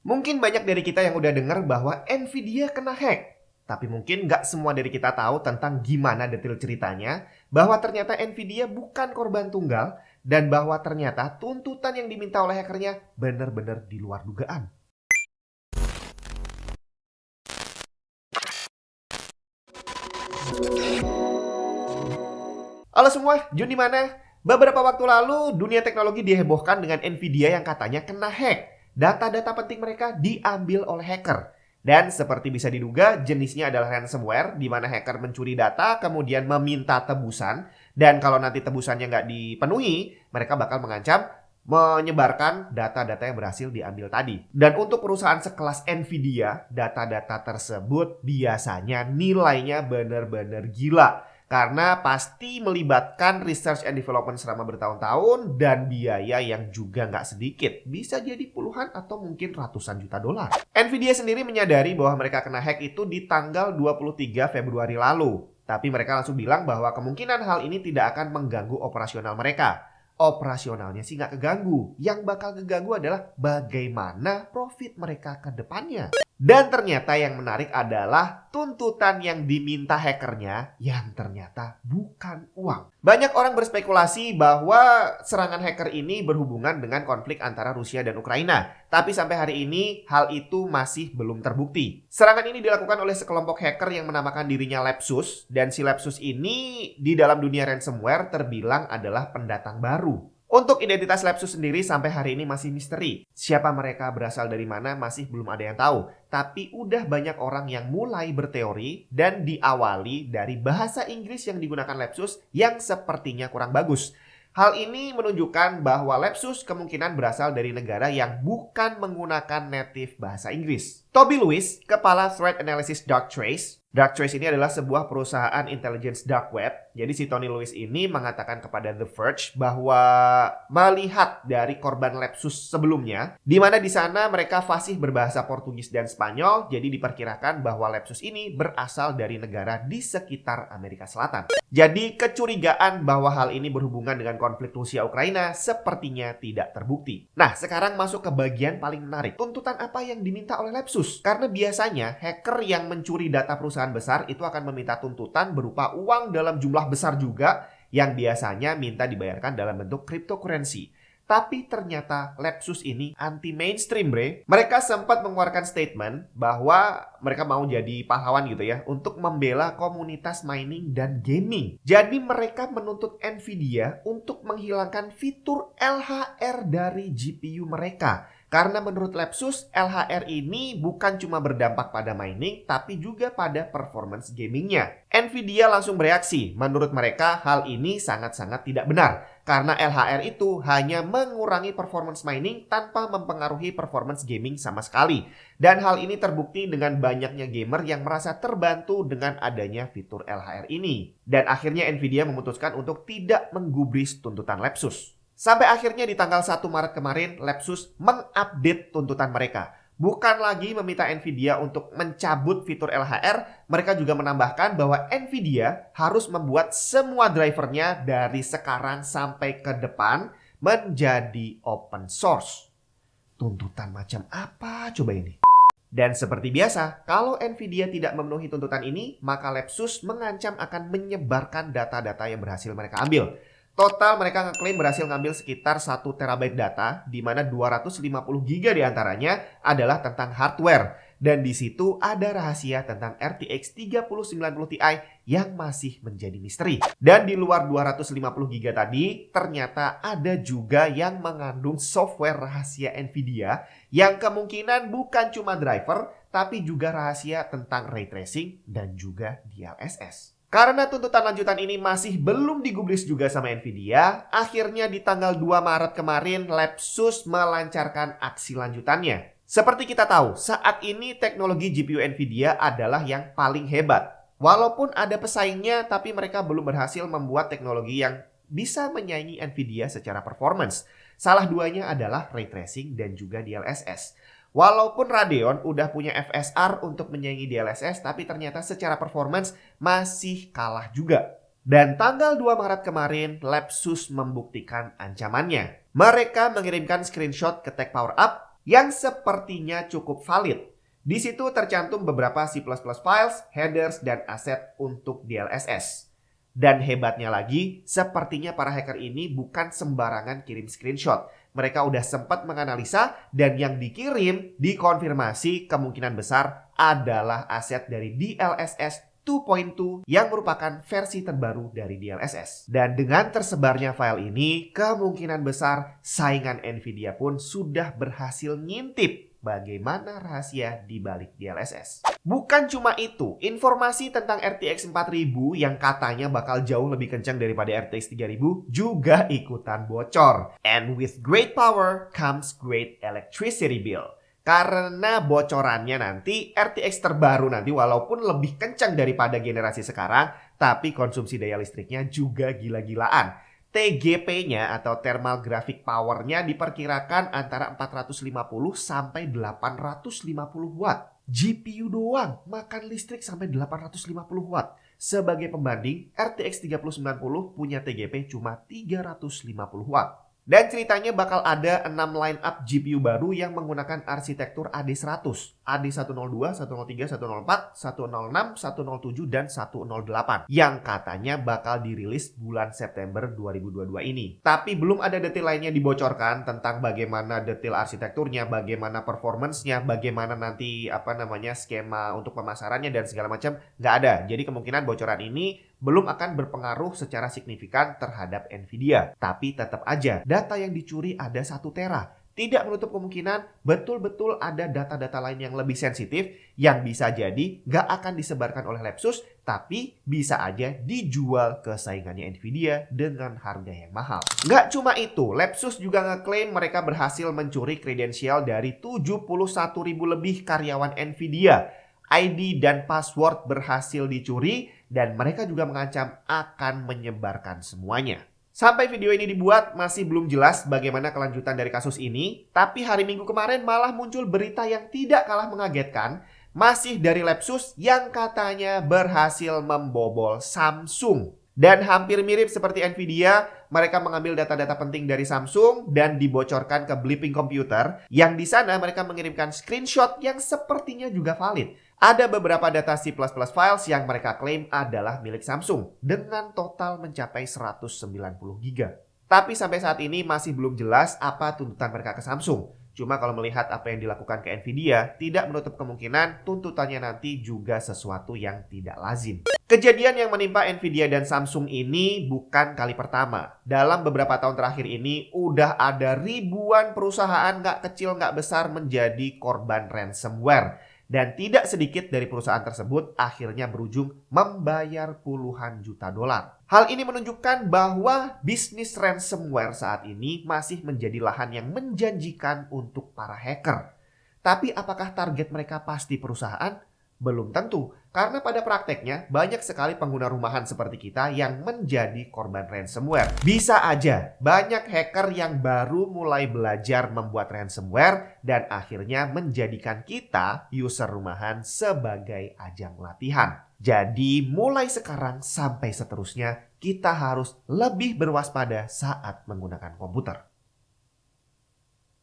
Mungkin banyak dari kita yang udah dengar bahwa Nvidia kena hack. Tapi mungkin nggak semua dari kita tahu tentang gimana detail ceritanya, bahwa ternyata Nvidia bukan korban tunggal, dan bahwa ternyata tuntutan yang diminta oleh hackernya benar-benar di luar dugaan. Halo semua, Jun di mana? Beberapa waktu lalu, dunia teknologi dihebohkan dengan Nvidia yang katanya kena hack. Data-data penting mereka diambil oleh hacker. Dan seperti bisa diduga, jenisnya adalah ransomware, di mana hacker mencuri data, kemudian meminta tebusan. Dan kalau nanti tebusannya nggak dipenuhi, mereka bakal mengancam menyebarkan data-data yang berhasil diambil tadi. Dan untuk perusahaan sekelas Nvidia, data-data tersebut biasanya nilainya benar-benar gila. Karena pasti melibatkan research and development selama bertahun-tahun dan biaya yang juga nggak sedikit. Bisa jadi puluhan atau mungkin ratusan juta dolar. Nvidia sendiri menyadari bahwa mereka kena hack itu di tanggal 23 Februari lalu. Tapi mereka langsung bilang bahwa kemungkinan hal ini tidak akan mengganggu operasional mereka. Operasionalnya sih nggak keganggu. Yang bakal keganggu adalah bagaimana profit mereka ke depannya. Dan ternyata yang menarik adalah tuntutan yang diminta hackernya yang ternyata bukan uang. Banyak orang berspekulasi bahwa serangan hacker ini berhubungan dengan konflik antara Rusia dan Ukraina. Tapi sampai hari ini hal itu masih belum terbukti. Serangan ini dilakukan oleh sekelompok hacker yang menamakan dirinya Lepsus. Dan si Lepsus ini di dalam dunia ransomware terbilang adalah pendatang baru. Untuk identitas Lepsus sendiri sampai hari ini masih misteri. Siapa mereka, berasal dari mana masih belum ada yang tahu. Tapi udah banyak orang yang mulai berteori dan diawali dari bahasa Inggris yang digunakan Lepsus yang sepertinya kurang bagus. Hal ini menunjukkan bahwa Lepsus kemungkinan berasal dari negara yang bukan menggunakan native bahasa Inggris. Toby Lewis, kepala Threat Analysis Darktrace. Darktrace ini adalah sebuah perusahaan intelligence dark web. Jadi si Tony Lewis ini mengatakan kepada The Verge bahwa melihat dari korban Lepsus sebelumnya, di mana di sana mereka fasih berbahasa Portugis dan Spanyol, jadi diperkirakan bahwa Lepsus ini berasal dari negara di sekitar Amerika Selatan. Jadi kecurigaan bahwa hal ini berhubungan dengan konflik Rusia-Ukraina sepertinya tidak terbukti. Nah, sekarang masuk ke bagian paling menarik. Tuntutan apa yang diminta oleh Lepsus? Karena biasanya hacker yang mencuri data perusahaan besar itu akan meminta tuntutan berupa uang dalam jumlah besar juga yang biasanya minta dibayarkan dalam bentuk cryptocurrency. Tapi ternyata Lepsus ini anti mainstream, bre. Mereka sempat mengeluarkan statement bahwa mereka mau jadi pahlawan gitu ya untuk membela komunitas mining dan gaming. Jadi mereka menuntut Nvidia untuk menghilangkan fitur LHR dari GPU mereka. Karena menurut Lepsus, LHR ini bukan cuma berdampak pada mining, tapi juga pada performance gamingnya. Nvidia langsung bereaksi. Menurut mereka, hal ini sangat-sangat tidak benar. Karena LHR itu hanya mengurangi performance mining tanpa mempengaruhi performance gaming sama sekali. Dan hal ini terbukti dengan banyaknya gamer yang merasa terbantu dengan adanya fitur LHR ini. Dan akhirnya Nvidia memutuskan untuk tidak menggubris tuntutan Lepsus. Sampai akhirnya di tanggal 1 Maret kemarin, Lepsus mengupdate tuntutan mereka. Bukan lagi meminta Nvidia untuk mencabut fitur LHR, mereka juga menambahkan bahwa Nvidia harus membuat semua drivernya dari sekarang sampai ke depan menjadi open source. Tuntutan macam apa coba ini? Dan seperti biasa, kalau Nvidia tidak memenuhi tuntutan ini, maka Lepsus mengancam akan menyebarkan data-data yang berhasil mereka ambil. Total mereka ngeklaim berhasil ngambil sekitar 1 terabyte data, di mana 250 GB diantaranya adalah tentang hardware. Dan di situ ada rahasia tentang RTX 3090 Ti yang masih menjadi misteri. Dan di luar 250 GB tadi, ternyata ada juga yang mengandung software rahasia Nvidia yang kemungkinan bukan cuma driver, tapi juga rahasia tentang ray tracing dan juga DLSS. Karena tuntutan lanjutan ini masih belum digubris juga sama Nvidia, akhirnya di tanggal 2 Maret kemarin Lepsus melancarkan aksi lanjutannya. Seperti kita tahu, saat ini teknologi GPU Nvidia adalah yang paling hebat. Walaupun ada pesaingnya, tapi mereka belum berhasil membuat teknologi yang bisa menyaingi Nvidia secara performance. Salah duanya adalah ray tracing dan juga DLSS. Walaupun Radeon udah punya FSR untuk menyaingi DLSS, tapi ternyata secara performance masih kalah juga. Dan tanggal 2 Maret kemarin, Lepsus membuktikan ancamannya. Mereka mengirimkan screenshot ke Tech Power Up yang sepertinya cukup valid. Di situ tercantum beberapa C++ files, headers, dan aset untuk DLSS. Dan hebatnya lagi, sepertinya para hacker ini bukan sembarangan kirim screenshot. Mereka udah sempat menganalisa dan yang dikirim dikonfirmasi kemungkinan besar adalah aset dari DLSS 2.2 yang merupakan versi terbaru dari DLSS. Dan dengan tersebarnya file ini, kemungkinan besar saingan Nvidia pun sudah berhasil ngintip bagaimana rahasia di balik DLSS. Bukan cuma itu, informasi tentang RTX 4000 yang katanya bakal jauh lebih kencang daripada RTX 3000 juga ikutan bocor. And with great power comes great electricity bill. Karena bocorannya nanti RTX terbaru nanti walaupun lebih kencang daripada generasi sekarang, tapi konsumsi daya listriknya juga gila-gilaan. TGP-nya atau thermal graphic power-nya diperkirakan antara 450 sampai 850 watt. GPU doang makan listrik sampai 850 watt. Sebagai pembanding, RTX 3090 punya TGP cuma 350 watt. Dan ceritanya bakal ada 6 line up GPU baru yang menggunakan arsitektur AD100, AD102, 103, 104, 106, 107, dan 108 yang katanya bakal dirilis bulan September 2022 ini. Tapi belum ada detail lainnya dibocorkan tentang bagaimana detail arsitekturnya, bagaimana performance-nya, bagaimana nanti skema untuk pemasarannya dan segala macam nggak ada. Jadi kemungkinan bocoran ini belum akan berpengaruh secara signifikan terhadap Nvidia. Tapi tetap aja, data yang dicuri ada 1 tera. Tidak menutup kemungkinan betul-betul ada data-data lain yang lebih sensitif yang bisa jadi nggak akan disebarkan oleh Lepsus, tapi bisa aja dijual ke saingannya Nvidia dengan harga yang mahal. Nggak cuma itu, Lepsus juga ngeklaim mereka berhasil mencuri kredensial dari 71.000 lebih karyawan Nvidia. ID dan password berhasil dicuri dan mereka juga mengancam akan menyebarkan semuanya. Sampai video ini dibuat masih belum jelas bagaimana kelanjutan dari kasus ini, tapi hari Minggu kemarin malah muncul berita yang tidak kalah mengagetkan, masih dari Lepsus yang katanya berhasil membobol Samsung. Dan hampir mirip seperti Nvidia, mereka mengambil data-data penting dari Samsung dan dibocorkan ke Blipping Computer, yang di sana mereka mengirimkan screenshot yang sepertinya juga valid. Ada beberapa data C++ files yang mereka klaim adalah milik Samsung dengan total mencapai 190 GB. Tapi sampai saat ini masih belum jelas apa tuntutan mereka ke Samsung. Cuma kalau melihat apa yang dilakukan ke Nvidia, tidak menutup kemungkinan tuntutannya nanti juga sesuatu yang tidak lazim. Kejadian yang menimpa Nvidia dan Samsung ini bukan kali pertama. Dalam beberapa tahun terakhir ini, udah ada ribuan perusahaan nggak kecil nggak besar menjadi korban ransomware. Dan tidak sedikit dari perusahaan tersebut akhirnya berujung membayar puluhan juta dolar. Hal ini menunjukkan bahwa bisnis ransomware saat ini masih menjadi lahan yang menjanjikan untuk para hacker. Tapi apakah target mereka pasti perusahaan? Belum tentu, karena pada prakteknya banyak sekali pengguna rumahan seperti kita yang menjadi korban ransomware. Bisa aja banyak hacker yang baru mulai belajar membuat ransomware dan akhirnya menjadikan kita user rumahan sebagai ajang latihan. Jadi mulai sekarang sampai seterusnya kita harus lebih berwaspada saat menggunakan komputer.